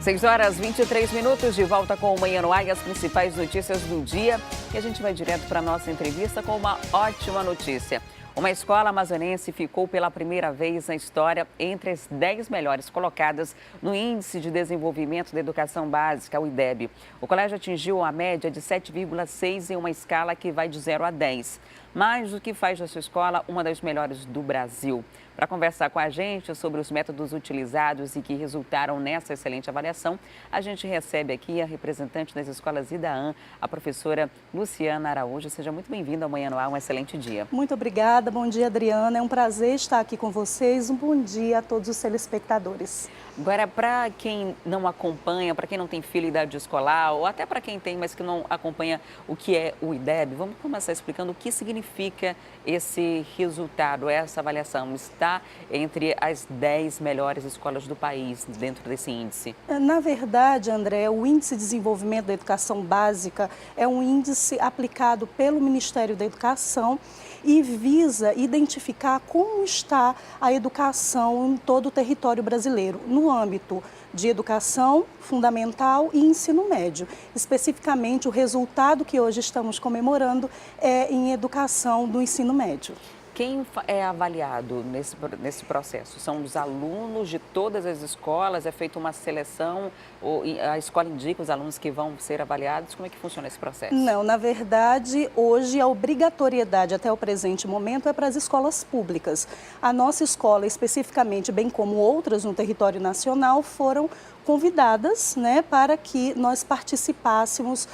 6h23, de volta com o Manhã no Ar e as principais notícias do dia. E a gente vai direto para a nossa entrevista com uma ótima notícia. Uma escola amazonense ficou pela primeira vez na história entre as 10 melhores colocadas no Índice de Desenvolvimento da Educação Básica, o IDEB. O colégio atingiu a média de 7,6 em uma escala que vai de 0 a 10. Mais o que faz da sua escola uma das melhores do Brasil. Para conversar com a gente sobre os métodos utilizados e que resultaram nessa excelente avaliação, a gente recebe aqui a representante das escolas IDAAN, a professora Luciana Araújo. Seja muito bem-vinda ao Manhã no Ar, um excelente dia. Muito obrigada, bom dia, Adriana. É um prazer estar aqui com vocês. Um bom dia a todos os telespectadores. Agora, para quem não acompanha, para quem não tem filho em idade escolar, ou até para quem tem, mas que não acompanha o que é o IDEB, vamos começar explicando o que significa esse resultado, essa avaliação. Está entre as 10 melhores escolas do país dentro desse índice. Na verdade, André, o Índice de Desenvolvimento da Educação Básica é um índice aplicado pelo Ministério da Educação e visa identificar como está a educação em todo o território brasileiro, no âmbito de educação fundamental e ensino médio. Especificamente, o resultado que hoje estamos comemorando é em educação do ensino médio. Quem é avaliado nesse processo? São os alunos de todas as escolas? É feita uma seleção? Ou a escola indica os alunos que vão ser avaliados? Como é que funciona esse processo? Não, na verdade, hoje a obrigatoriedade até o presente momento é para as escolas públicas. A nossa escola, especificamente, bem como outras no território nacional, foram convidadas, para que nós participássemos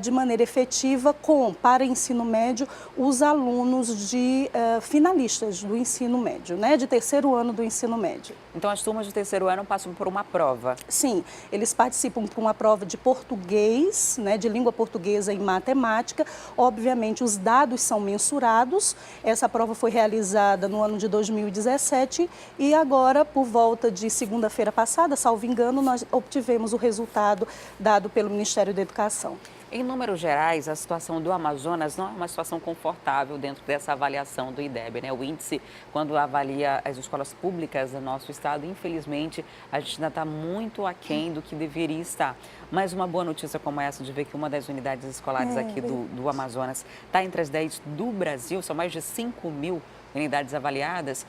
de maneira efetiva para ensino médio, os alunos de finalistas do ensino médio, de terceiro ano do ensino médio. Então, as turmas de terceiro ano passam por uma prova? Sim, eles participam por uma prova de português, de língua portuguesa e matemática. Obviamente, os dados são mensurados. Essa prova foi realizada no ano de 2017 e agora, por volta de segunda-feira passada, salvo engano, nós obtivemos o resultado dado pelo Ministério da Educação. Em números gerais, a situação do Amazonas não é uma situação confortável dentro dessa avaliação do IDEB, O índice, quando avalia as escolas públicas do nosso estado, infelizmente, a gente ainda está muito aquém do que deveria estar. Mas uma boa notícia como essa, de ver que uma das unidades escolares aqui do Amazonas está entre as 10 do Brasil, são mais de 5.000 unidades avaliadas,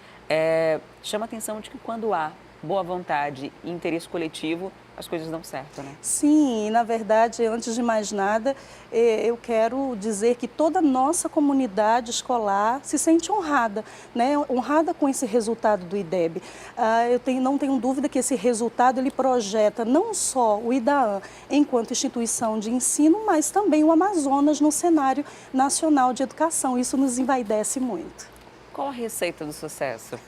chama a atenção de que quando há boa vontade e interesse coletivo, as coisas dão certo, Sim, e na verdade, antes de mais nada, eu quero dizer que toda a nossa comunidade escolar se sente honrada, honrada com esse resultado do IDEB. Não tenho dúvida que esse resultado ele projeta não só o IDAAN enquanto instituição de ensino, mas também o Amazonas no cenário nacional de educação. Isso nos envaidece muito. Qual a receita do sucesso?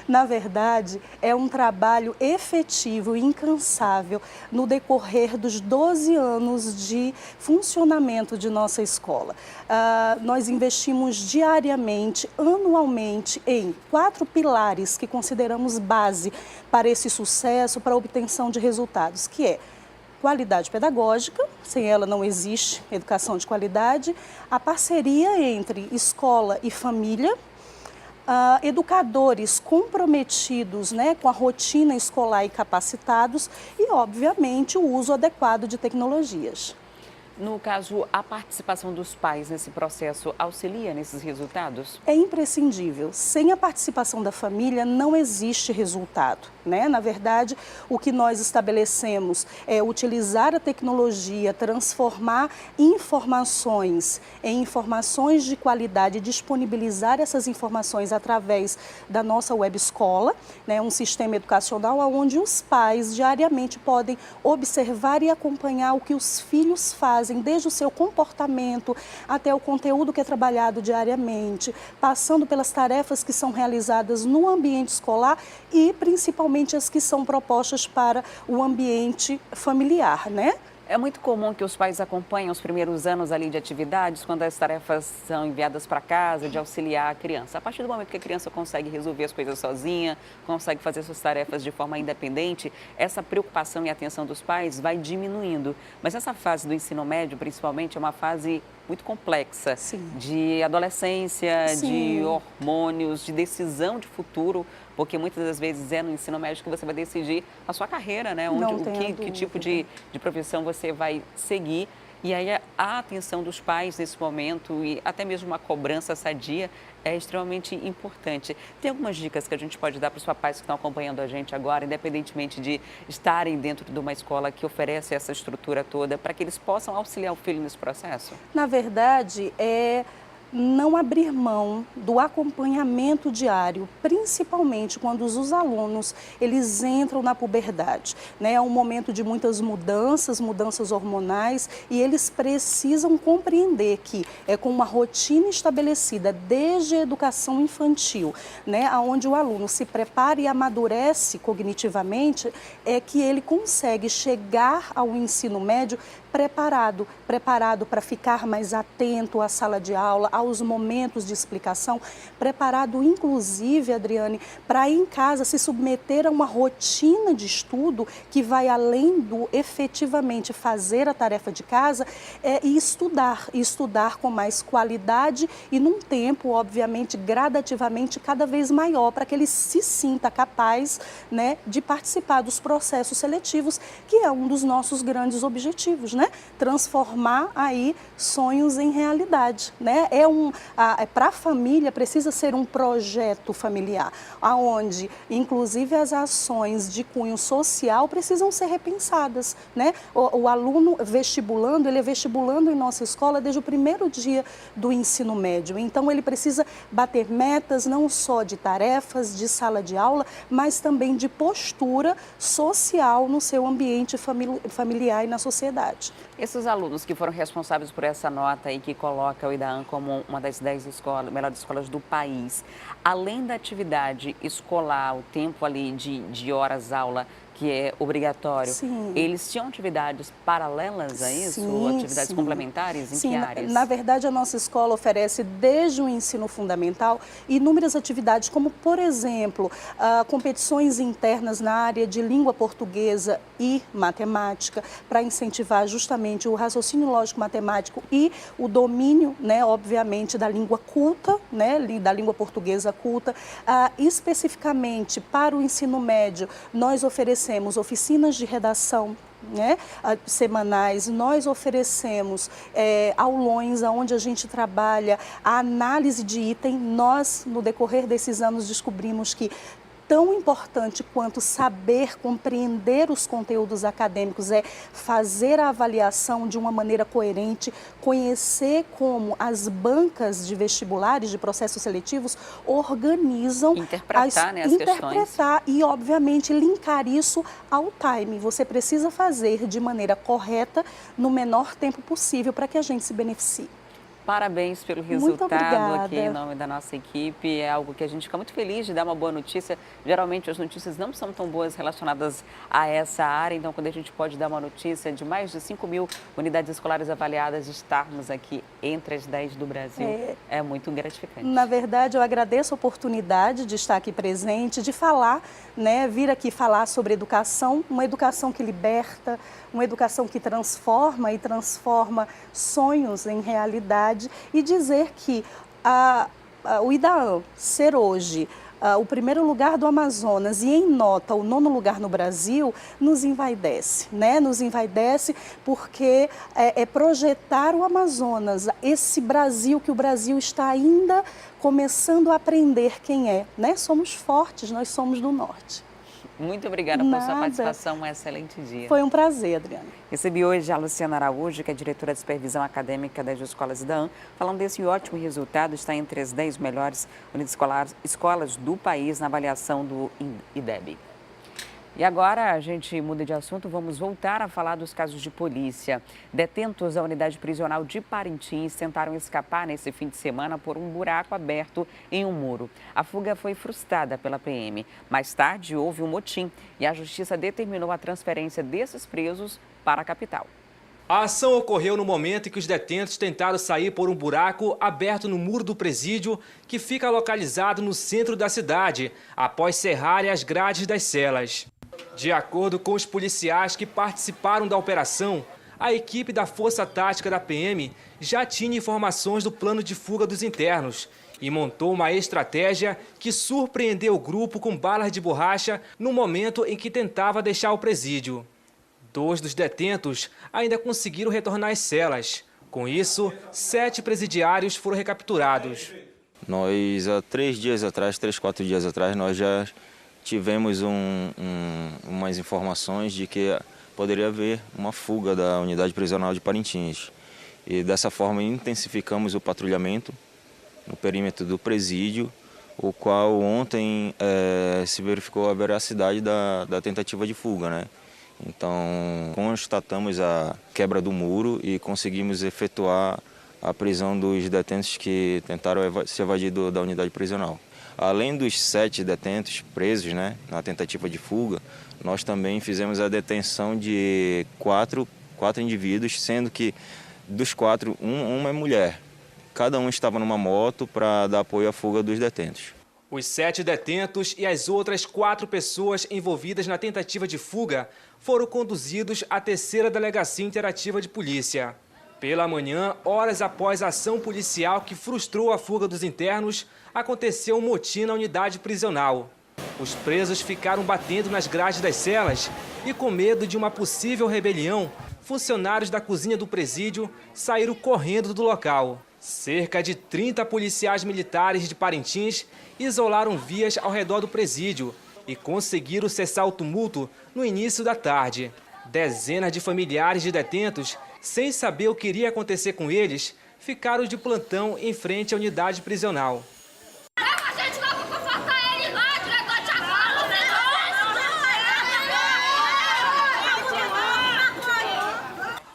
Na verdade, é um trabalho efetivo e incansável no decorrer dos 12 anos de funcionamento de nossa escola. Nós investimos diariamente, anualmente, em 4 pilares que consideramos base para esse sucesso, para a obtenção de resultados, que é qualidade pedagógica, sem ela não existe educação de qualidade, a parceria entre escola e família, educadores comprometidos com a rotina escolar e capacitados e, obviamente, o uso adequado de tecnologias. No caso, a participação dos pais nesse processo auxilia nesses resultados? É imprescindível. Sem a participação da família, não existe resultado, Na verdade, o que nós estabelecemos é utilizar a tecnologia, transformar informações em informações de qualidade, disponibilizar essas informações através da nossa web escola, um sistema educacional onde os pais diariamente podem observar e acompanhar o que os filhos fazem, desde o seu comportamento até o conteúdo que é trabalhado diariamente, passando pelas tarefas que são realizadas no ambiente escolar e principalmente as que são propostas para o ambiente familiar, É muito comum que os pais acompanhem os primeiros anos ali de atividades, quando as tarefas são enviadas para casa, de auxiliar a criança. A partir do momento que a criança consegue resolver as coisas sozinha, consegue fazer suas tarefas de forma independente, essa preocupação e atenção dos pais vai diminuindo. Mas essa fase do ensino médio, principalmente, é uma fase muito complexa, Sim. de adolescência, Sim. de hormônios, de decisão de futuro, porque muitas das vezes é no ensino médio que você vai decidir a sua carreira, né? Não Onde, tenha que tipo dúvida. de profissão você vai seguir. E aí a atenção dos pais nesse momento e até mesmo uma cobrança sadia é extremamente importante. Tem algumas dicas que a gente pode dar para os papais que estão acompanhando a gente agora, independentemente de estarem dentro de uma escola que oferece essa estrutura toda, para que eles possam auxiliar o filho nesse processo? Na verdade, não abrir mão do acompanhamento diário, principalmente quando os alunos eles entram na puberdade, né? É um momento de muitas mudanças hormonais, e eles precisam compreender que é com uma rotina estabelecida desde a educação infantil, né, onde o aluno se prepara e amadurece cognitivamente, é que ele consegue chegar ao ensino médio preparado para ficar mais atento à sala de aula, aos momentos de explicação, preparado inclusive, Adriane, para em casa se submeter a uma rotina de estudo que vai além do efetivamente fazer a tarefa de casa e estudar com mais qualidade e num tempo, obviamente, gradativamente cada vez maior, para que ele se sinta capaz, né, de participar dos processos seletivos, que é um dos nossos grandes objetivos, né? Transformar aí sonhos em realidade, né? Para a família precisa ser um projeto familiar, aonde inclusive as ações de cunho social precisam ser repensadas, né? O aluno vestibulando, ele é vestibulando em nossa escola desde o primeiro dia do ensino médio, então ele precisa bater metas não só de tarefas, de sala de aula, mas também de postura social no seu ambiente familiar e na sociedade. Esses alunos que foram responsáveis por essa nota e que coloca o IDAAN como uma das 10 melhores escolas do país, além da atividade escolar, o tempo ali de horas aula, que é obrigatório, Sim. eles tinham atividades paralelas a isso? Sim, atividades sim. complementares? Em Sim, que áreas? na verdade, a nossa escola oferece, desde o ensino fundamental, inúmeras atividades, como, por exemplo, competições internas na área de língua portuguesa e matemática, para incentivar justamente o raciocínio lógico-matemático e o domínio, né, obviamente, da língua culta, né, da língua portuguesa culta. Especificamente para o ensino médio, nós oferecemos oficinas de redação, né, semanais, nós oferecemos aulões onde a gente trabalha a análise de item. Nós, no decorrer desses anos, descobrimos que tão importante quanto saber compreender os conteúdos acadêmicos é fazer a avaliação de uma maneira coerente, conhecer como as bancas de vestibulares, de processos seletivos, organizam... Interpretar as questões. E, obviamente, linkar isso ao time. Você precisa fazer de maneira correta, no menor tempo possível, para que a gente se beneficie. Parabéns pelo resultado aqui em nome da nossa equipe. É algo que a gente fica muito feliz de dar uma boa notícia. Geralmente as notícias não são tão boas relacionadas a essa área, então quando a gente pode dar uma notícia de mais de 5.000 unidades escolares avaliadas, estarmos aqui entre as 10 do Brasil, é muito gratificante. Na verdade, eu agradeço a oportunidade de estar aqui presente, de falar, né, vir aqui falar sobre educação, uma educação que liberta, uma educação que transforma e transforma sonhos em realidade, e dizer que o IDAAN ser hoje o primeiro lugar do Amazonas e em nota o 9º lugar no Brasil, nos envaidece, né? Nos envaidece porque é projetar o Amazonas, esse Brasil que o Brasil está ainda começando a aprender quem é, né? Somos fortes, nós somos do norte. Muito obrigada por sua participação, um excelente dia. Foi um prazer, Adriana. Recebi hoje a Luciana Araújo, que é diretora de supervisão acadêmica das escolas IDAAN, falando desse ótimo resultado, está entre as 10 melhores escolas do país na avaliação do IDEB. E agora a gente muda de assunto, vamos voltar a falar dos casos de polícia. Detentos da unidade prisional de Parintins tentaram escapar nesse fim de semana por um buraco aberto em um muro. A fuga foi frustrada pela PM. Mais tarde houve um motim e a justiça determinou a transferência desses presos para a capital. A ação ocorreu no momento em que os detentos tentaram sair por um buraco aberto no muro do presídio, que fica localizado no centro da cidade, após cerrarem as grades das celas. De acordo com os policiais que participaram da operação, a equipe da Força Tática da PM já tinha informações do plano de fuga dos internos e montou uma estratégia que surpreendeu o grupo com balas de borracha no momento em que tentava deixar o presídio. 2 dos detentos ainda conseguiram retornar às celas. Com isso, 7 presidiários foram recapturados. Nós, há 4 dias atrás, nós já tivemos umas informações de que poderia haver uma fuga da unidade prisional de Parintins. E dessa forma intensificamos o patrulhamento no perímetro do presídio, o qual ontem se verificou a veracidade da tentativa de fuga, né? Então, constatamos a quebra do muro e conseguimos efetuar a prisão dos detentos que tentaram se evadir da unidade prisional. Além dos 7 detentos presos, né, na tentativa de fuga, nós também fizemos a detenção de 4 indivíduos, sendo que dos 4, uma é mulher. Cada um estava numa moto para dar apoio à fuga dos detentos. Os 7 detentos e as outras 4 pessoas envolvidas na tentativa de fuga foram conduzidos à 3ª Delegacia Interativa de Polícia. Pela manhã, horas após a ação policial que frustrou a fuga dos internos, aconteceu um motim na unidade prisional. Os presos ficaram batendo nas grades das celas e, com medo de uma possível rebelião, funcionários da cozinha do presídio saíram correndo do local. Cerca de 30 policiais militares de Parintins isolaram vias ao redor do presídio e conseguiram cessar o tumulto no início da tarde. Dezenas de familiares de detentos, sem saber o que iria acontecer com eles, ficaram de plantão em frente à unidade prisional.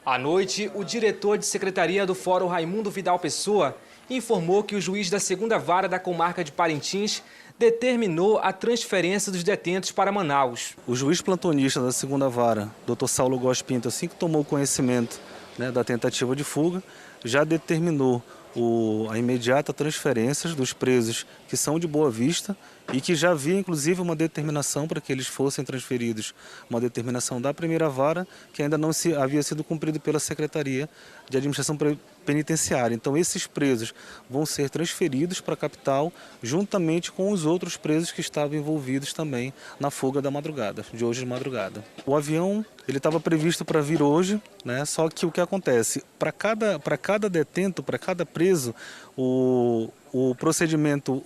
À noite, o diretor de secretaria do Fórum Raimundo Vidal Pessoa informou que o juiz da 2ª Vara da Comarca de Parintins determinou a transferência dos detentos para Manaus. O juiz plantonista da 2ª Vara, Dr. Saulo Góes Pinto, assim que tomou conhecimento, né, da tentativa de fuga, já determinou a imediata transferência dos presos que são de Boa Vista e que já havia inclusive uma determinação para que eles fossem transferidos, uma determinação da 1ª Vara que ainda não havia sido cumprida pela Secretaria de Administração Penitenciária. Então esses presos vão ser transferidos para a capital juntamente com os outros presos que estavam envolvidos também na fuga da madrugada, de hoje de madrugada. O avião ele estava previsto para vir hoje, né? Só que o que acontece? Para cada detento, para cada preso, o procedimento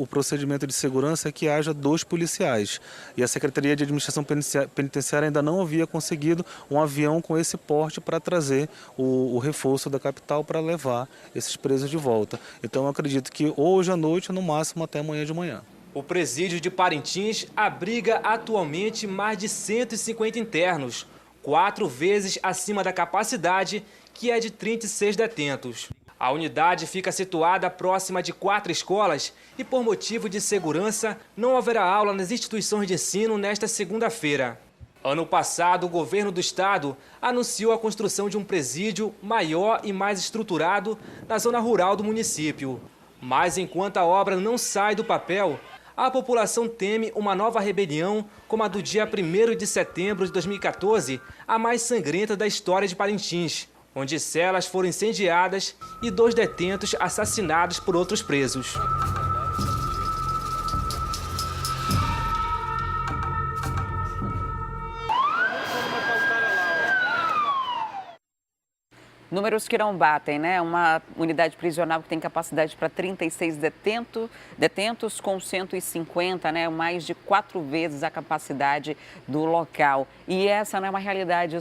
de segurança é que haja 2 policiais. E a Secretaria de Administração Penitenciária ainda não havia conseguido um avião com esse porte para trazer o reforço da capital para levar esses presos de volta. Então eu acredito que hoje à noite, no máximo até amanhã de manhã. O presídio de Parintins abriga atualmente mais de 150 internos, 4 vezes acima da capacidade, que é de 36 detentos. A unidade fica situada próxima de 4 escolas e, por motivo de segurança, não haverá aula nas instituições de ensino nesta segunda-feira. Ano passado, o governo do estado anunciou a construção de um presídio maior e mais estruturado na zona rural do município. Mas enquanto a obra não sai do papel, a população teme uma nova rebelião como a do dia 1º de setembro de 2014, a mais sangrenta da história de Parintins, onde celas foram incendiadas e 2 detentos assassinados por outros presos. Números que não batem, né? Uma unidade prisional que tem capacidade para 36 detentos com 150, né? Mais de 4 vezes a capacidade do local. E essa não é uma realidade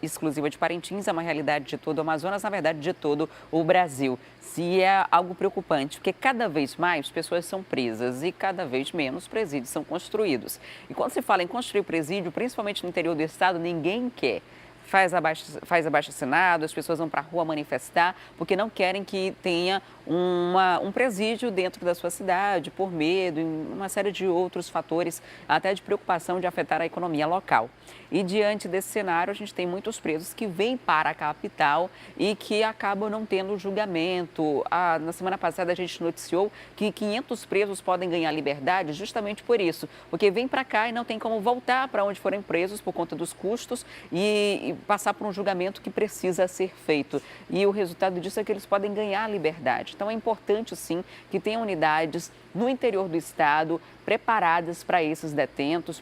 exclusiva de Parintins, é uma realidade de todo o Amazonas, na verdade de todo o Brasil. Se é algo preocupante, porque cada vez mais pessoas são presas e cada vez menos presídios são construídos. E quando se fala em construir presídio, principalmente no interior do estado, ninguém quer. Faz abaixo-assinado, as pessoas vão para a rua manifestar porque não querem que tenha um presídio dentro da sua cidade, por medo, e uma série de outros fatores, até de preocupação de afetar a economia local. E diante desse cenário, a gente tem muitos presos que vêm para a capital e que acabam não tendo julgamento. Na semana passada, a gente noticiou que 500 presos podem ganhar liberdade justamente por isso, porque vêm para cá e não tem como voltar para onde foram presos por conta dos custos e passar por um julgamento que precisa ser feito. E o resultado disso é que eles podem ganhar liberdade. Então, é importante, sim, que tenham unidades no interior do estado preparadas para esses detentos,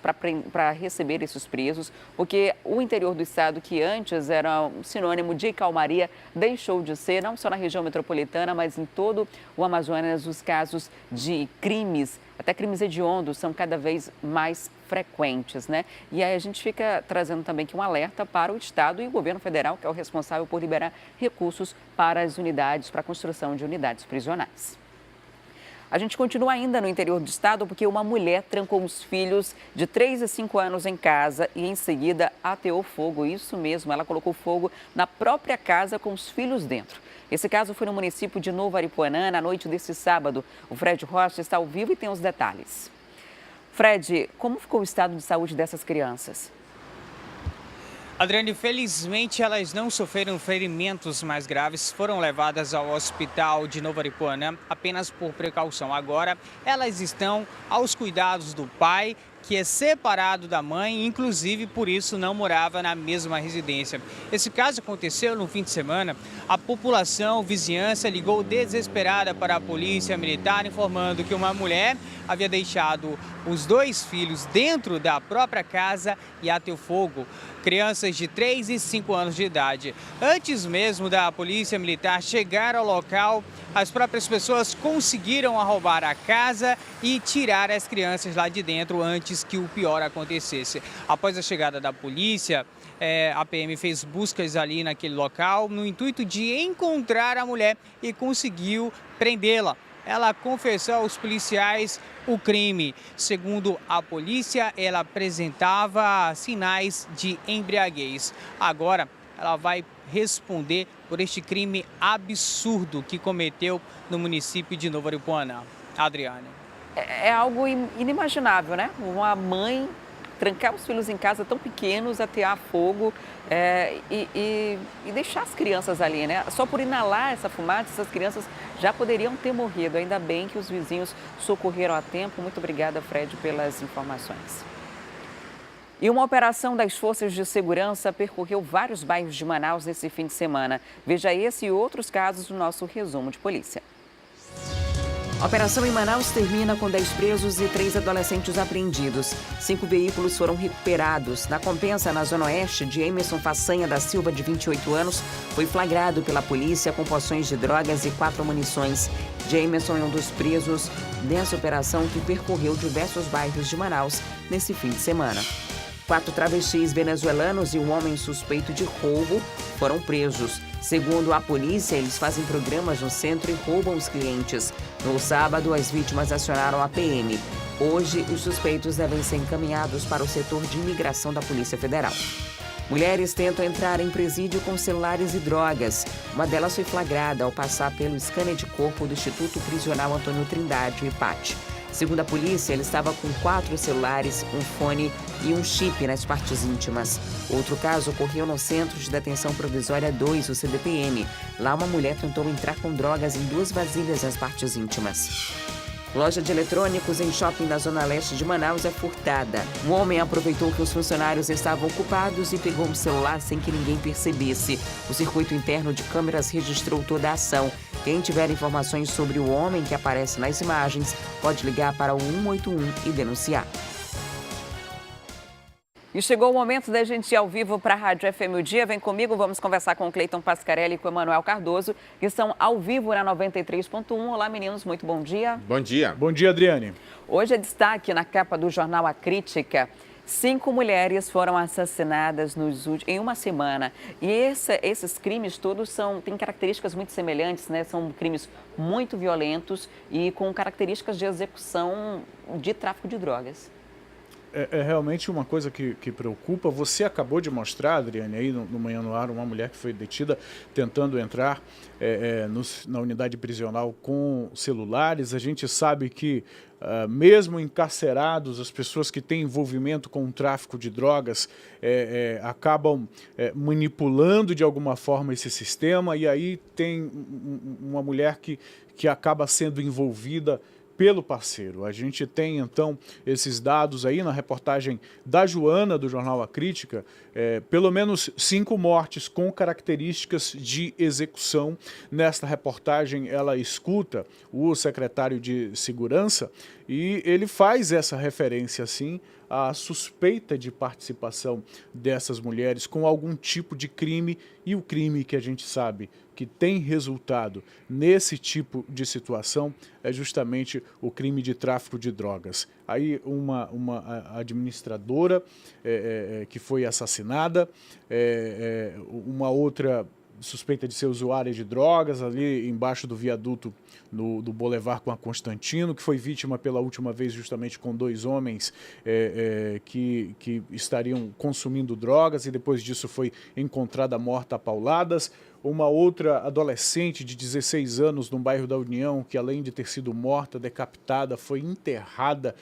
para receber esses presos, porque o interior do estado, que antes era um sinônimo de calmaria, deixou de ser, não só na região metropolitana, mas em todo o Amazonas, os casos de crimes, até crimes hediondos, são cada vez mais frequentes, né? E aí a gente fica trazendo também aqui um alerta para o Estado e o governo federal, que é o responsável por liberar recursos para as unidades, para a construção de unidades prisionais. A gente continua ainda no interior do estado porque uma mulher trancou os filhos de 3 a 5 anos em casa e em seguida ateou fogo. Isso mesmo, ela colocou fogo na própria casa com os filhos dentro. Esse caso foi no município de Novo Aripuanã, na noite desse sábado. O Fred Rocha está ao vivo e tem os detalhes. Fred, como ficou o estado de saúde dessas crianças? Adriane, felizmente elas não sofreram ferimentos mais graves, foram levadas ao hospital de Novo Aripuanã apenas por precaução. Agora elas estão aos cuidados do pai, que é separado da mãe, inclusive por isso não morava na mesma residência. Esse caso aconteceu no fim de semana. A população, vizinhança, ligou desesperada para a polícia militar, informando que uma mulher havia deixado os 2 filhos dentro da própria casa e ateou fogo. Crianças de 3 e 5 anos de idade. Antes mesmo da polícia militar chegar ao local, as próprias pessoas conseguiram arrombar a casa e tirar as crianças lá de dentro antes que o pior acontecesse. Após a chegada da polícia, a PM fez buscas ali naquele local no intuito de encontrar a mulher e conseguiu prendê-la. Ela confessou aos policiais o crime. Segundo a polícia, ela apresentava sinais de embriaguez. Agora, ela vai responder por este crime absurdo que cometeu no município de Novo Aripuanã. Adriane. É algo inimaginável, né? Uma mãe trancar os filhos em casa tão pequenos, atear fogo e deixar as crianças ali, né? Só por inalar essa fumaça, essas crianças já poderiam ter morrido. Ainda bem que os vizinhos socorreram a tempo. Muito obrigada, Fred, pelas informações. E uma operação das forças de segurança percorreu vários bairros de Manaus nesse fim de semana. Veja esse e outros casos no nosso resumo de polícia. A operação em Manaus termina com 10 presos e 3 adolescentes apreendidos. 5 veículos foram recuperados. Na Compensa, na Zona Oeste, de Emerson Façanha da Silva, de 28 anos, foi flagrado pela polícia com poções de drogas e 4 munições. Emerson é um dos presos nessa operação que percorreu diversos bairros de Manaus nesse fim de semana. 4 travestis venezuelanos e um homem suspeito de roubo foram presos. Segundo a polícia, eles fazem programas no centro e roubam os clientes. No sábado, as vítimas acionaram a PM. Hoje, os suspeitos devem ser encaminhados para o setor de imigração da Polícia Federal. Mulheres tentam entrar em presídio com celulares e drogas. Uma delas foi flagrada ao passar pelo scanner de corpo do Instituto Prisional Antônio Trindade, o IPAT. Segundo a polícia, ele estava com 4 celulares, um fone e um chip nas partes íntimas. Outro caso ocorreu no Centro de Detenção Provisória 2, o CDPM. Lá, uma mulher tentou entrar com drogas em 2 vasilhas nas partes íntimas. Loja de eletrônicos em shopping da Zona Leste de Manaus é furtada. Um homem aproveitou que os funcionários estavam ocupados e pegou um celular sem que ninguém percebesse. O circuito interno de câmeras registrou toda a ação. Quem tiver informações sobre o homem que aparece nas imagens, pode ligar para o 181 e denunciar. E chegou o momento da gente ir ao vivo para a Rádio FM O Dia. Vem comigo, vamos conversar com o Cleiton Pascarelli e com o Emanuel Cardoso, que estão ao vivo na 93.1. Olá, meninos, muito bom dia. Bom dia. Bom dia, Adriane. Hoje é destaque na capa do jornal A Crítica. 5 mulheres foram assassinadas em uma semana. E esses crimes todos têm características muito semelhantes, né? São crimes muito violentos e com características de execução de tráfico de drogas. é realmente uma coisa que preocupa. Você acabou de mostrar, Adriane, aí no Manhã no Ar, uma mulher que foi detida tentando entrar na unidade prisional com celulares. A gente sabe que, mesmo encarcerados, as pessoas que têm envolvimento com o tráfico de drogas acabam manipulando de alguma forma esse sistema, e aí tem uma mulher que acaba sendo envolvida pelo parceiro. A gente tem, então, esses dados aí na reportagem da Joana, do jornal A Crítica, pelo menos 5 mortes com características de execução. Nesta reportagem, ela escuta o secretário de Segurança e ele faz essa referência, assim, à suspeita de participação dessas mulheres com algum tipo de crime, e o crime que a gente sabe que tem resultado nesse tipo de situação é justamente o crime de tráfico de drogas. Aí uma administradora que foi assassinada, uma outra suspeita de ser usuária de drogas ali embaixo do viaduto do Boulevard com a Constantino, que foi vítima pela última vez justamente com 2 homens que estariam consumindo drogas, e depois disso foi encontrada morta a pauladas. Uma outra adolescente de 16 anos no bairro da União, que além de ter sido morta, decapitada, foi enterrada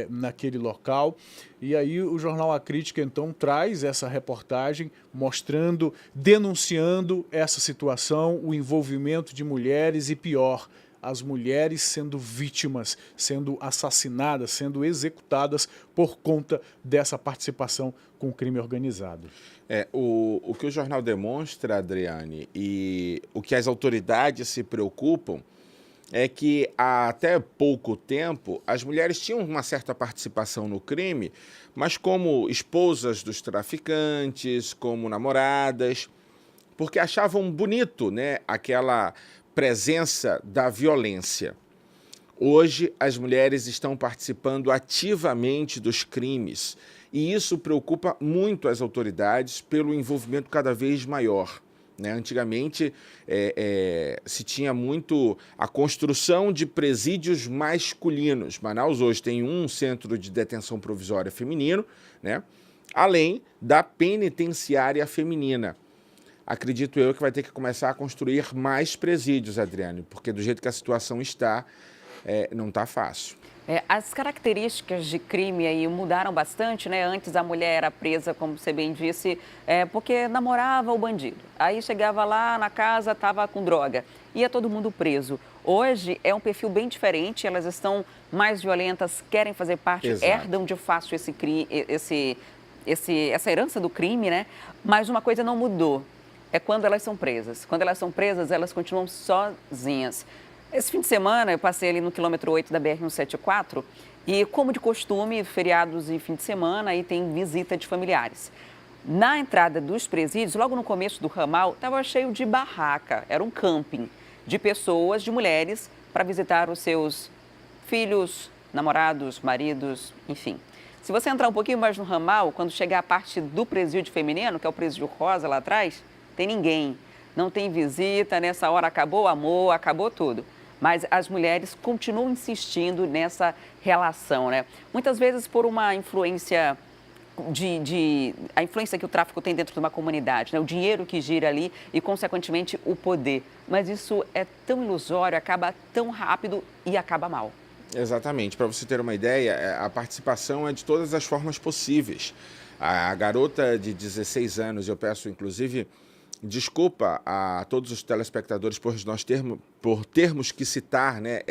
naquele local. E aí o jornal A Crítica, então, traz essa reportagem mostrando, denunciando essa situação, o envolvimento de mulheres e, pior, as mulheres sendo vítimas, sendo assassinadas, sendo executadas por conta dessa participação com o crime organizado. O que o jornal demonstra, Adriane, e o que as autoridades se preocupam é que há até pouco tempo as mulheres tinham uma certa participação no crime, mas como esposas dos traficantes, como namoradas, porque achavam bonito, né, aquela presença da violência. Hoje, as mulheres estão participando ativamente dos crimes, e isso preocupa muito as autoridades pelo envolvimento cada vez maior, né? Antigamente, se tinha muito a construção de presídios masculinos. Manaus hoje tem um centro de detenção provisória feminino, né? Além da penitenciária feminina. Acredito eu que vai ter que começar a construir mais presídios, Adriane, porque do jeito que a situação está, não está fácil. As características de crime aí mudaram bastante, né? Antes a mulher era presa, como você bem disse, porque namorava o bandido. Aí chegava lá na casa, estava com droga. Ia todo mundo preso. Hoje é um perfil bem diferente, elas estão mais violentas, querem fazer parte, Exato. herdam de fácil essa herança do crime, né? Mas uma coisa não mudou. É quando elas são presas. Quando elas são presas, elas continuam sozinhas. Esse fim de semana, eu passei ali no quilômetro 8 da BR-174 e, como de costume, feriados e fim de semana, aí tem visita de familiares. Na entrada dos presídios, logo no começo do ramal, estava cheio de barraca. Era um camping de pessoas, de mulheres, para visitar os seus filhos, namorados, maridos, enfim. Se você entrar um pouquinho mais no ramal, quando chegar a parte do presídio feminino, que é o presídio rosa lá atrás, tem ninguém, não tem visita, nessa hora acabou o amor, acabou tudo. Mas as mulheres continuam insistindo nessa relação, né? Muitas vezes por uma influência a influência que o tráfico tem dentro de uma comunidade, né? O dinheiro que gira ali e, consequentemente, o poder. Mas isso é tão ilusório, acaba tão rápido e acaba mal. Exatamente. Para você ter uma ideia, a participação é de todas as formas possíveis. A garota de 16 anos, eu peço, inclusive, desculpa a todos os telespectadores por termos que citar, né,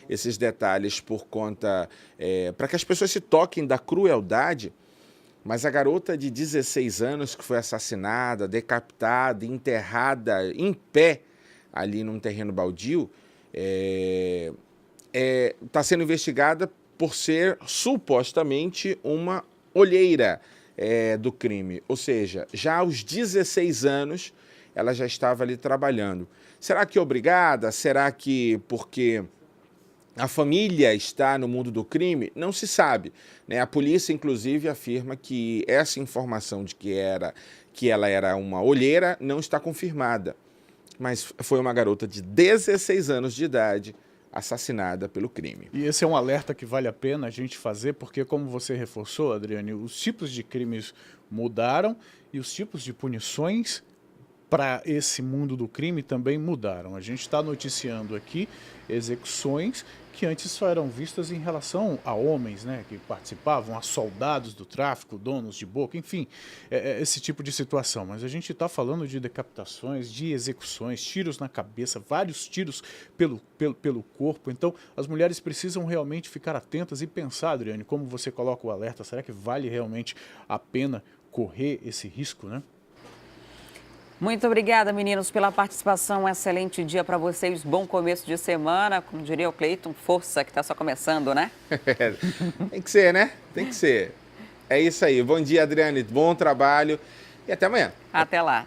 esses detalhes por conta, para que as pessoas se toquem da crueldade, mas a garota de 16 anos que foi assassinada, decapitada, enterrada em pé ali num terreno baldio, está sendo investigada por ser supostamente uma olheira do crime, ou seja, já aos 16 anos ela já estava ali trabalhando. Será que obrigada? Será que porque a família está no mundo do crime? Não se sabe, né? A polícia, inclusive, afirma que essa informação de que ela era uma olheira não está confirmada, mas foi uma garota de 16 anos de idade assassinada pelo crime. E esse é um alerta que vale a pena a gente fazer, porque como você reforçou, Adriane, os tipos de crimes mudaram e os tipos de punições para esse mundo do crime também mudaram. A gente está noticiando aqui execuções que antes só eram vistas em relação a homens, né, que participavam, a soldados do tráfico, donos de boca, enfim, esse tipo de situação. Mas a gente está falando de decapitações, de execuções, tiros na cabeça, vários tiros pelo corpo. Então, as mulheres precisam realmente ficar atentas e pensar, Adriane, como você coloca o alerta, será que vale realmente a pena correr esse risco, né? Muito obrigada, meninos, pela participação. Um excelente dia para vocês. Bom começo de semana. Como diria o Cleiton, força que está só começando, né? Tem que ser, né? Tem que ser. É isso aí. Bom dia, Adriane. Bom trabalho e até amanhã. Até lá.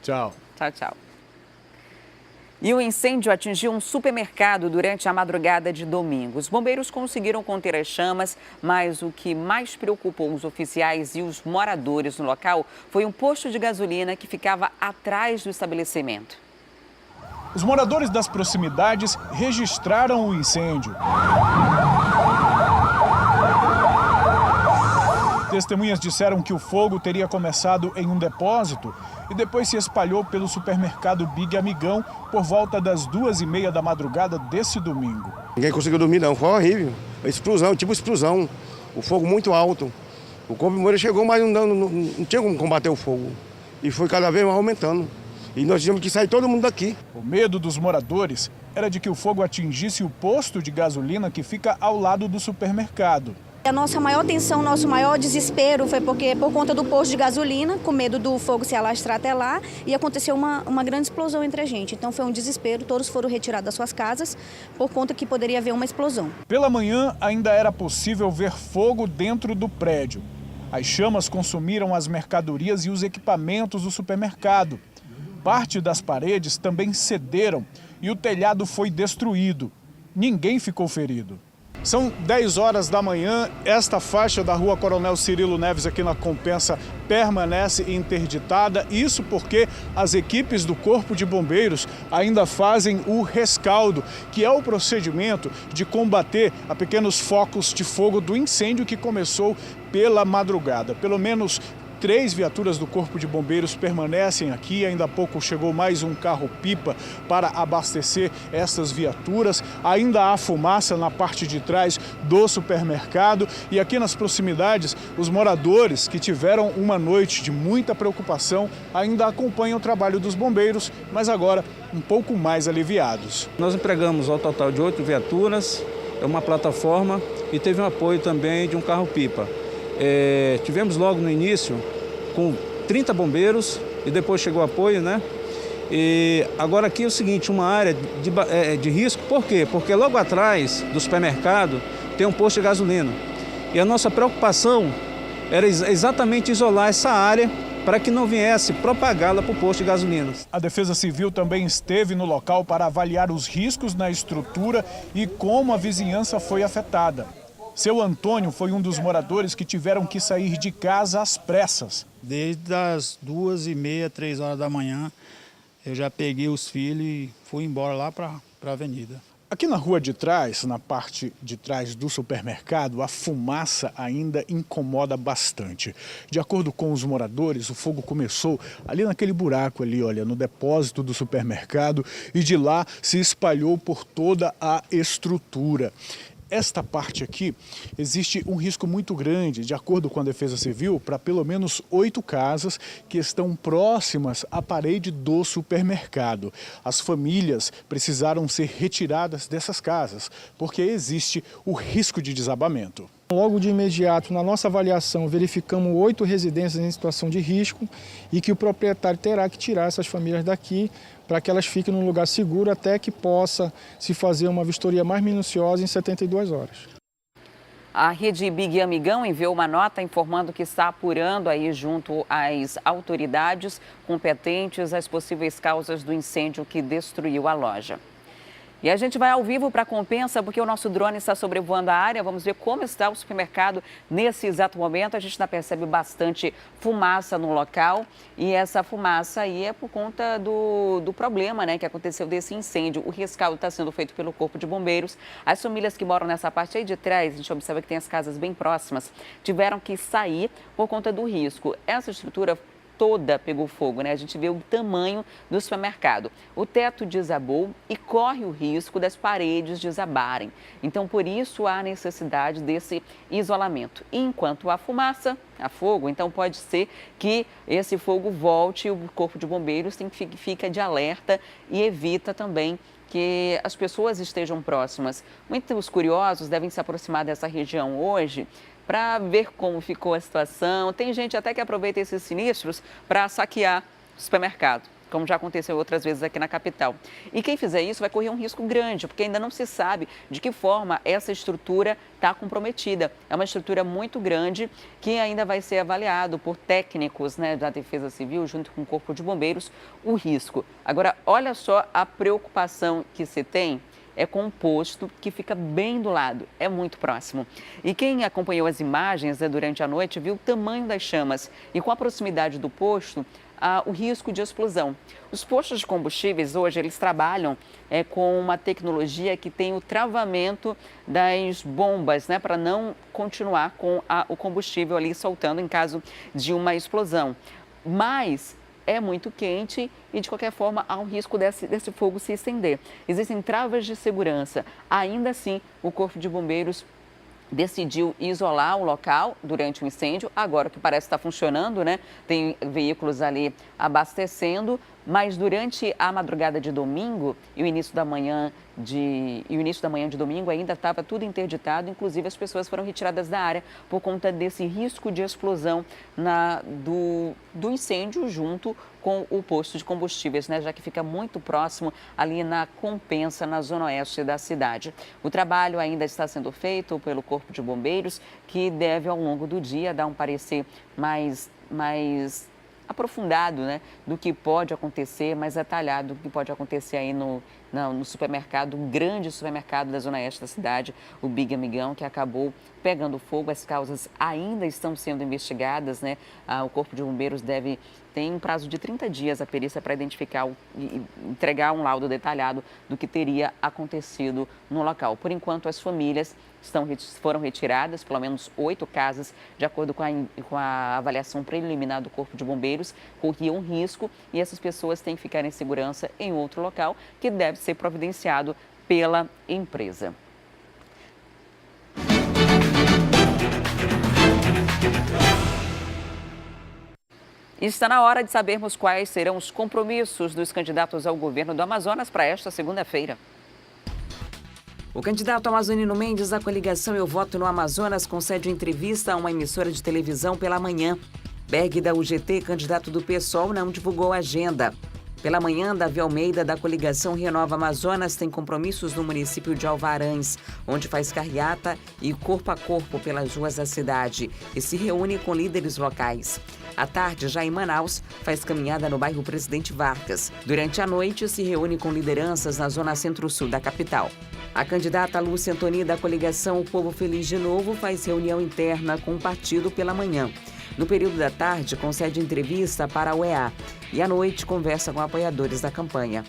Tchau. Tchau, tchau. E o incêndio atingiu um supermercado durante a madrugada de domingo. Os bombeiros conseguiram conter as chamas, mas o que mais preocupou os oficiais e os moradores no local foi um posto de gasolina que ficava atrás do estabelecimento. Os moradores das proximidades registraram o incêndio. Testemunhas disseram que o fogo teria começado em um depósito e depois se espalhou pelo supermercado Big Amigão por volta das 2h30 da madrugada desse domingo. Ninguém conseguiu dormir não, foi horrível. Explosão, tipo explosão. O fogo muito alto. O corpo de bombeiro chegou, mas não tinha como combater o fogo. E foi cada vez mais aumentando. E nós tínhamos que sair todo mundo daqui. O medo dos moradores era de que o fogo atingisse o posto de gasolina que fica ao lado do supermercado. A nossa maior tensão, nosso maior desespero foi porque por conta do posto de gasolina, com medo do fogo se alastrar até lá, e aconteceu uma grande explosão entre a gente. Então foi um desespero, todos foram retirados das suas casas por conta que poderia haver uma explosão. Pela manhã ainda era possível ver fogo dentro do prédio. As chamas consumiram as mercadorias e os equipamentos do supermercado. Parte das paredes também cederam e o telhado foi destruído. Ninguém ficou ferido. São 10 horas da manhã, esta faixa da rua Coronel Cirilo Neves aqui na Compensa permanece interditada. Isso porque as equipes do Corpo de Bombeiros ainda fazem o rescaldo, que é o procedimento de combater a pequenos focos de fogo do incêndio que começou pela madrugada. Pelo menos 3 viaturas do Corpo de Bombeiros permanecem aqui. Ainda há pouco chegou mais um carro-pipa para abastecer essas viaturas. Ainda há fumaça na parte de trás do supermercado. E aqui nas proximidades, os moradores que tiveram uma noite de muita preocupação ainda acompanham o trabalho dos bombeiros, mas agora um pouco mais aliviados. Nós empregamos ao total de 8 viaturas, uma plataforma e teve um apoio também de um carro-pipa. Tivemos logo no início com 30 bombeiros e depois chegou apoio, né? E agora aqui é o seguinte, uma área de risco, por quê? Porque logo atrás do supermercado tem um posto de gasolina. E a nossa preocupação era exatamente isolar essa área para que não viesse propagá-la para o posto de gasolina. A Defesa Civil também esteve no local para avaliar os riscos na estrutura e como a vizinhança foi afetada. Seu Antônio foi um dos moradores que tiveram que sair de casa às pressas. Desde as 2h30, 3 horas da manhã, eu já peguei os filhos e fui embora lá para a avenida. Aqui na rua de trás, na parte de trás do supermercado, a fumaça ainda incomoda bastante. De acordo com os moradores, o fogo começou ali naquele buraco ali, olha, no depósito do supermercado, e de lá se espalhou por toda a estrutura. Esta parte aqui, existe um risco muito grande, de acordo com a Defesa Civil, para pelo menos 8 casas que estão próximas à parede do supermercado. As famílias precisaram ser retiradas dessas casas, porque existe o risco de desabamento. Logo de imediato, na nossa avaliação, verificamos 8 residências em situação de risco e que o proprietário terá que tirar essas famílias daqui para que elas fiquem num lugar seguro até que possa se fazer uma vistoria mais minuciosa em 72 horas. A Rede Big Amigão enviou uma nota informando que está apurando aí junto às autoridades competentes as possíveis causas do incêndio que destruiu a loja. E a gente vai ao vivo para a Compensa, porque o nosso drone está sobrevoando a área. Vamos ver como está o supermercado nesse exato momento. A gente ainda percebe bastante fumaça no local. E essa fumaça aí é por conta do problema, né, que aconteceu desse incêndio. O rescaldo está sendo feito pelo Corpo de Bombeiros. As famílias que moram nessa parte aí de trás, a gente observa que tem as casas bem próximas, tiveram que sair por conta do risco. Essa estrutura toda pegou fogo, né? A gente vê o tamanho do supermercado. O teto desabou e corre o risco das paredes desabarem. Então, por isso, há necessidade desse isolamento. E enquanto há fumaça, há fogo, então pode ser que esse fogo volte e o Corpo de Bombeiros fica de alerta e evita também que as pessoas estejam próximas. Muitos curiosos devem se aproximar dessa região hoje para ver como ficou a situação. Tem gente até que aproveita esses sinistros para saquear o supermercado, como já aconteceu outras vezes aqui na capital. E quem fizer isso vai correr um risco grande, porque ainda não se sabe de que forma essa estrutura está comprometida. É uma estrutura muito grande que ainda vai ser avaliado por técnicos, né, da Defesa Civil, junto com o Corpo de Bombeiros, o risco. Agora, olha só a preocupação que se tem. É com um posto que fica bem do lado, é muito próximo. E quem acompanhou as imagens, né, durante a noite viu o tamanho das chamas e com a proximidade do posto, o risco de explosão. Os postos de combustíveis hoje, eles trabalham com uma tecnologia que tem o travamento das bombas, né, para não continuar com o combustível ali soltando em caso de uma explosão. Mas é muito quente e, de qualquer forma, há um risco desse fogo se estender. Existem travas de segurança. Ainda assim, o Corpo de Bombeiros decidiu isolar o local durante o incêndio. Agora, o que parece estar funcionando, né? Tem veículos ali abastecendo, mas durante a madrugada de domingo e o início da manhã de domingo ainda estava tudo interditado, inclusive as pessoas foram retiradas da área por conta desse risco de explosão do incêndio junto com o posto de combustíveis, né, já que fica muito próximo ali na Compensa, na zona oeste da cidade. O trabalho ainda está sendo feito pelo Corpo de Bombeiros, que deve ao longo do dia dar um parecer mais aprofundado, né, do que pode acontecer, mais detalhado do que pode acontecer aí no supermercado, um grande supermercado da zona oeste da cidade, o Big Amigão, que acabou pegando fogo. As causas ainda estão sendo investigadas, né? O Corpo de Bombeiros tem um prazo de 30 dias a perícia para identificar e entregar um laudo detalhado do que teria acontecido no local. Por enquanto, as famílias foram retiradas, pelo menos 8 casas, de acordo com a avaliação preliminar do Corpo de Bombeiros, corriam risco e essas pessoas têm que ficar em segurança em outro local que deve ser providenciado pela empresa. Está na hora de sabermos quais serão os compromissos dos candidatos ao governo do Amazonas para esta segunda-feira. O candidato amazonino Mendes da coligação Eu Voto no Amazonas concede entrevista a uma emissora de televisão pela manhã. Berg da UGT, candidato do PSOL, não divulgou a agenda. Pela manhã, Davi Almeida, da coligação Renova Amazonas, tem compromissos no município de Alvarães, onde faz carreata e corpo a corpo pelas ruas da cidade e se reúne com líderes locais. À tarde, já em Manaus, faz caminhada no bairro Presidente Vargas. Durante a noite, se reúne com lideranças na zona centro-sul da capital. A candidata Lúcia Antoni, da coligação O Povo Feliz de Novo, faz reunião interna com o partido pela manhã. No período da tarde, concede entrevista para a UEA e à noite conversa com apoiadores da campanha.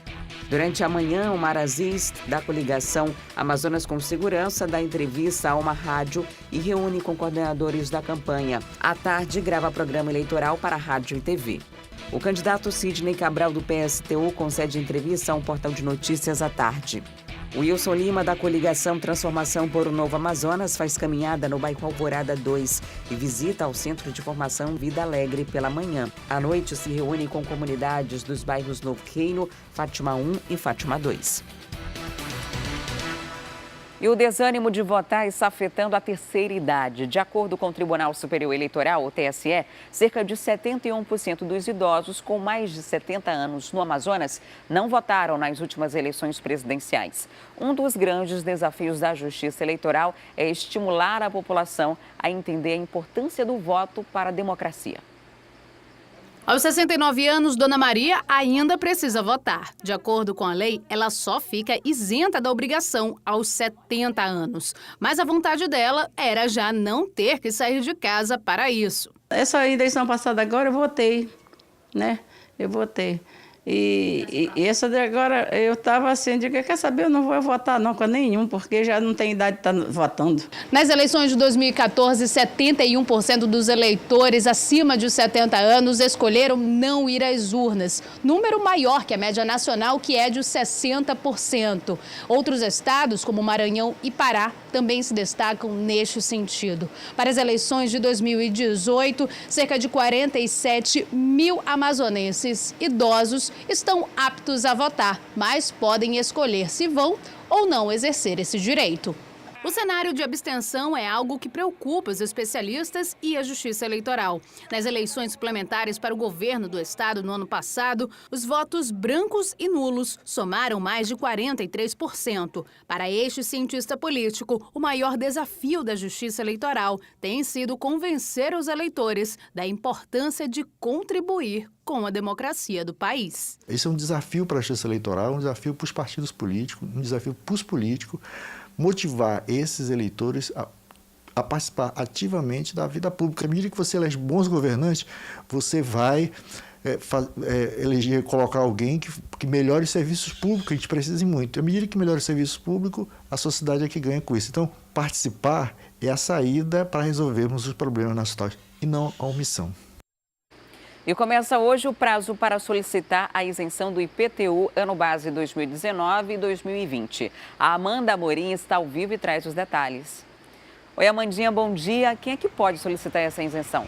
Durante a manhã, o Mar Aziz, da coligação Amazonas com Segurança, dá entrevista a uma rádio e reúne com coordenadores da campanha. À tarde, grava programa eleitoral para rádio e TV. O candidato Sidney Cabral, do PSTU, concede entrevista a um portal de notícias à tarde. Wilson Lima, da coligação Transformação por um Novo Amazonas, faz caminhada no bairro Alvorada 2 e visita ao Centro de Formação Vida Alegre pela manhã. À noite, se reúne com comunidades dos bairros Novo Reino, Fátima 1 e Fátima 2. E o desânimo de votar está afetando a terceira idade. De acordo com o Tribunal Superior Eleitoral, o TSE, cerca de 71% dos idosos com mais de 70 anos no Amazonas não votaram nas últimas eleições presidenciais. Um dos grandes desafios da Justiça Eleitoral é estimular a população a entender a importância do voto para a democracia. Aos 69 anos, Dona Maria ainda precisa votar. De acordo com a lei, ela só fica isenta da obrigação aos 70 anos. Mas a vontade dela era já não ter que sair de casa para isso. Essa eleição passada agora eu votei, né? Eu votei. E essa de agora, eu estava assim, digo, quer saber, eu não vou votar não com nenhum, porque já não tem idade de estar votando. Nas eleições de 2014, 71% dos eleitores acima de 70 anos escolheram não ir às urnas. Número maior que a média nacional, que é de 60%. Outros estados, como Maranhão e Pará, também se destacam neste sentido. Para as eleições de 2018, cerca de 47 mil amazonenses idosos estão aptos a votar, mas podem escolher se vão ou não exercer esse direito. O cenário de abstenção é algo que preocupa os especialistas e a Justiça Eleitoral. Nas eleições suplementares para o governo do estado no ano passado, os votos brancos e nulos somaram mais de 43%. Para este cientista político, o maior desafio da Justiça Eleitoral tem sido convencer os eleitores da importância de contribuir com a democracia do país. Esse é um desafio para a Justiça Eleitoral, um desafio para os partidos políticos, um desafio para os políticos, motivar esses eleitores a participar ativamente da vida pública. À medida que você elege bons governantes, você vai eleger, colocar alguém que melhore os serviços públicos, que a gente precisa muito. À medida que melhora os serviços públicos, a sociedade é que ganha com isso. Então, participar é a saída para resolvermos os problemas na sociedade e não a omissão. E começa hoje o prazo para solicitar a isenção do IPTU ano base 2019 e 2020. A Amanda Amorim está ao vivo e traz os detalhes. Oi, Amandinha, bom dia. Quem é que pode solicitar essa isenção?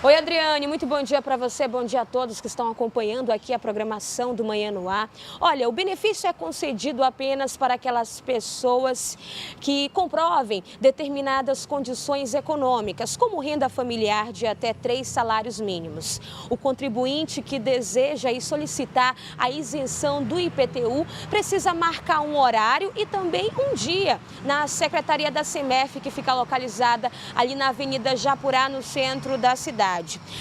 Oi, Adriane, muito bom dia para você, bom dia a todos que estão acompanhando aqui a programação do Manhã no Ar. Olha, o benefício é concedido apenas para aquelas pessoas que comprovem determinadas condições econômicas, como renda familiar de até 3 salários mínimos. O contribuinte que deseja solicitar a isenção do IPTU precisa marcar um horário e também um dia na Secretaria da CEMEF, que fica localizada ali na Avenida Japurá, no centro da cidade.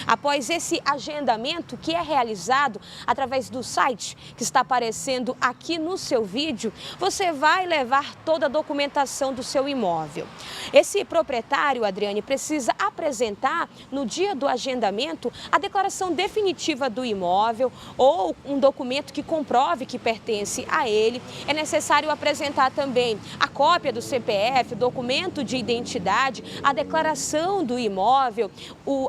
Após esse agendamento, que é realizado através do site que está aparecendo aqui no seu vídeo, você vai levar toda a documentação do seu imóvel. Esse proprietário, Adriane, precisa apresentar no dia do agendamento a declaração definitiva do imóvel ou um documento que comprove que pertence a ele. É necessário apresentar também a cópia do CPF, documento de identidade, a declaração do imóvel,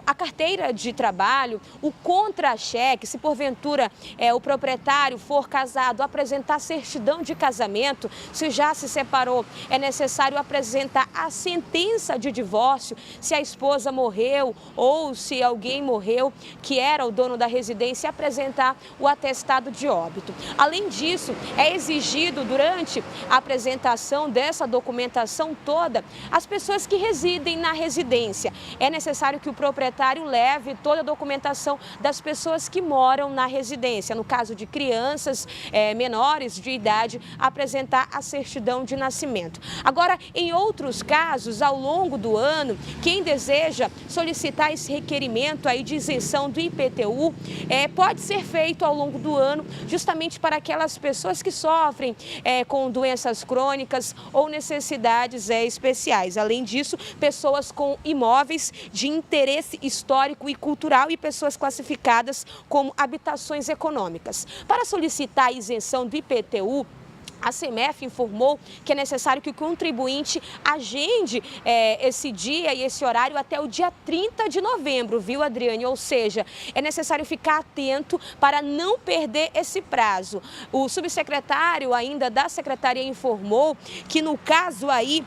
a carteira de trabalho, o contra-cheque, se porventura o proprietário for casado, apresentar certidão de casamento, se já se separou, é necessário apresentar a sentença de divórcio, se a esposa morreu ou se alguém morreu que era o dono da residência, apresentar o atestado de óbito. Além disso, é exigido durante a apresentação dessa documentação toda, as pessoas que residem na residência. É necessário que o proprietário leve toda a documentação das pessoas que moram na residência. No caso de crianças menores de idade, apresentar a certidão de nascimento. Agora, em outros casos, ao longo do ano, quem deseja solicitar esse requerimento aí de isenção do IPTU, pode ser feito ao longo do ano, justamente para aquelas pessoas que sofrem com doenças crônicas ou necessidades especiais. Além disso, pessoas com imóveis de interesse histórico e cultural e pessoas classificadas como habitações econômicas. Para solicitar a isenção do IPTU, a CEMEF informou que é necessário que o contribuinte agende esse dia e esse horário até o dia 30 de novembro, viu, Adriane? Ou seja, é necessário ficar atento para não perder esse prazo. O subsecretário ainda da Secretaria informou que no caso aí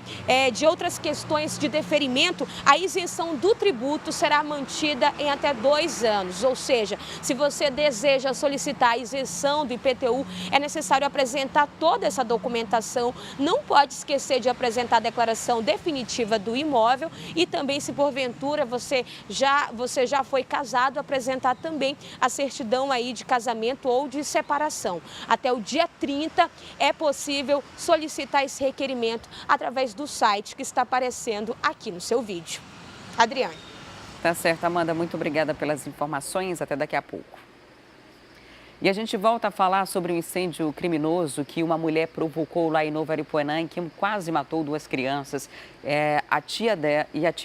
de outras questões de deferimento, a isenção do tributo será mantida em até 2 anos. Ou seja, se você deseja solicitar a isenção do IPTU, é necessário apresentar toda essa documentação, não pode esquecer de apresentar a declaração definitiva do imóvel e também, se porventura você já foi casado, apresentar também a certidão aí de casamento ou de separação. Até o dia 30 é possível solicitar esse requerimento através do site que está aparecendo aqui no seu vídeo. Adriane. Tá certo, Amanda, muito obrigada pelas informações, até daqui a pouco. E a gente volta a falar sobre um incêndio criminoso que uma mulher provocou lá em Novo Aripuanã, em que quase matou 2 crianças, a tia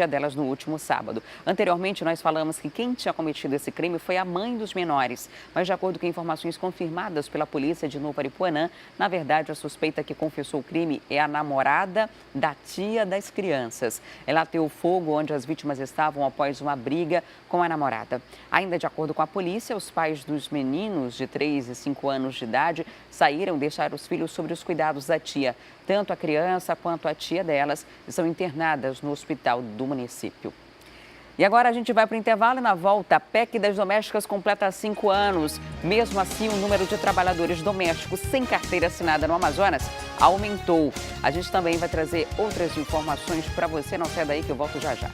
delas no último sábado. Anteriormente, nós falamos que quem tinha cometido esse crime foi a mãe dos menores. Mas, de acordo com informações confirmadas pela polícia de Novo Aripuanã, na verdade, a suspeita que confessou o crime é a namorada da tia das crianças. Ela ateou fogo onde as vítimas estavam após uma briga com a namorada. Ainda de acordo com a polícia, os pais dos meninos de 3 e 5 anos de idade saíram e deixaram os filhos sob os cuidados da tia. Tanto a criança quanto a tia delas são internadas no hospital do município. E agora a gente vai para o intervalo e na volta a PEC das domésticas completa 5 anos. Mesmo assim, o número de trabalhadores domésticos sem carteira assinada no Amazonas aumentou. A gente também vai trazer outras informações para você. Não sai daí que eu volto já já.